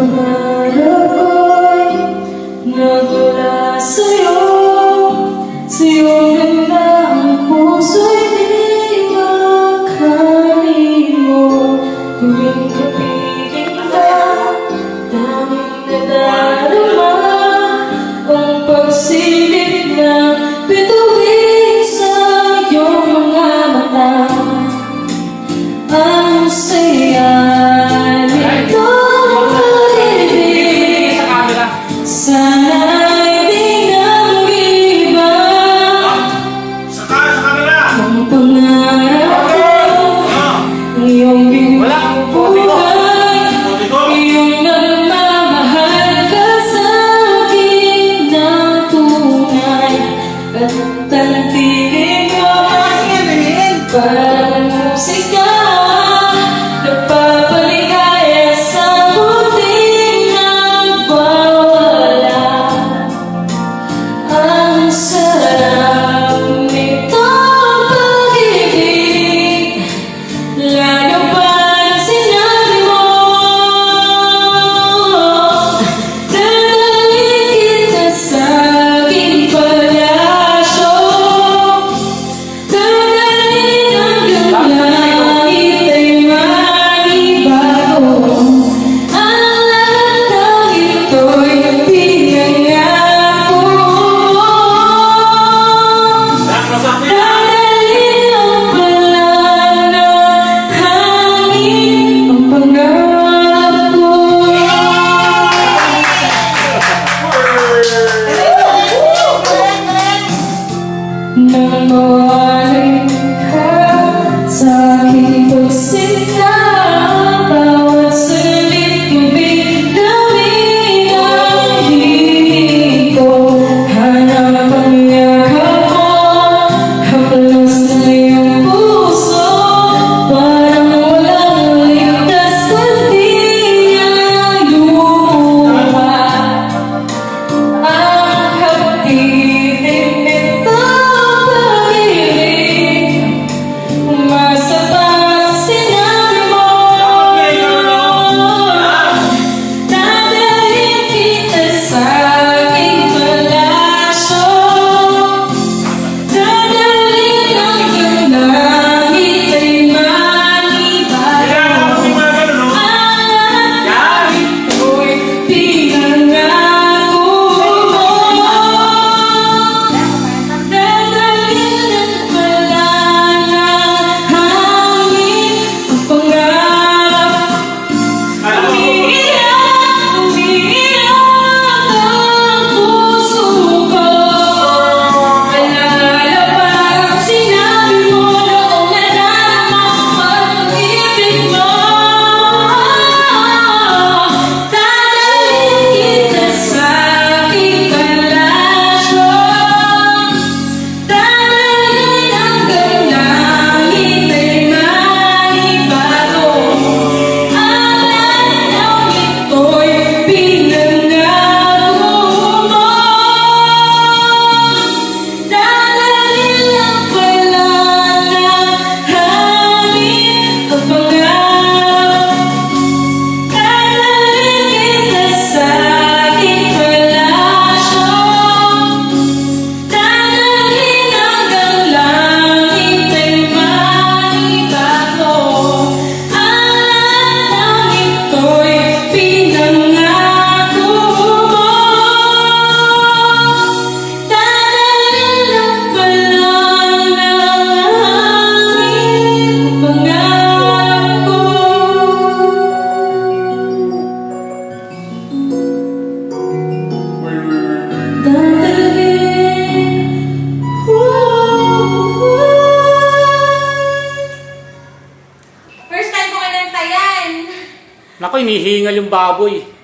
pangarap ko'y nagmula sa'yo. Sa'yong ganda ang puso'y di makalimo. Tuwing kapiling ka, daming nadarama ang pagsilip ng bituin sa iyong mga mata. Ang saya nito pag-ibig, sana'y di na mag-iba. Ang pangarap ko, ang iyong binubuhay, iyong nagmamahal ka sa akin ng tunay. At tantihin mo parang musika, nagpapaligaya sa puting nagwawala. Ang sarap nito pag-ibig, lalo pa na sinabi mo. Dadalhin kita sa aking palasyo, dadalhin hanggang langit ay manibago. Ang lahat ng ito'y pinangako mo. Dadalhin ang palang ng hangin ang pangarap ko. Nang mawalay ka sa aking pagsinta, bawat salit ko biglamin ang hiling ko. Hanap ang yakap mo, haplos na iyong puso, parang walang ligtas kundi ang luha. Ang haptitin nito pag-ibig, umasa pa sa sinabi mo. Dadalhin kita sa aking palasyo, dadalhin hanggang langit ay manibago. Ang lahat ko'y pinangako mo. Dadalhin ang palang ng hangin ang pangarap. Umiiyak ang puso ko, alala pa ang sinabi mo noong nadarama ang pag-ibig mo. Dadalhin kita sa aking palasyo, dadalhin hanggang langit ay manibago. Ang lahat ng ito'y pinangako mo. Dadalhin ang palang ng hangin ang pangarap. Dadalhin kita sa aking palasyo, dadalhin hanggang langit ay manibago. Ang lahat ng ito'y pinangako mo. Dadalhin ang palang ng hangin ang pangarap ko. Dadalhin. First time ko kinanta yan. Naku, hinihingal yung baboy.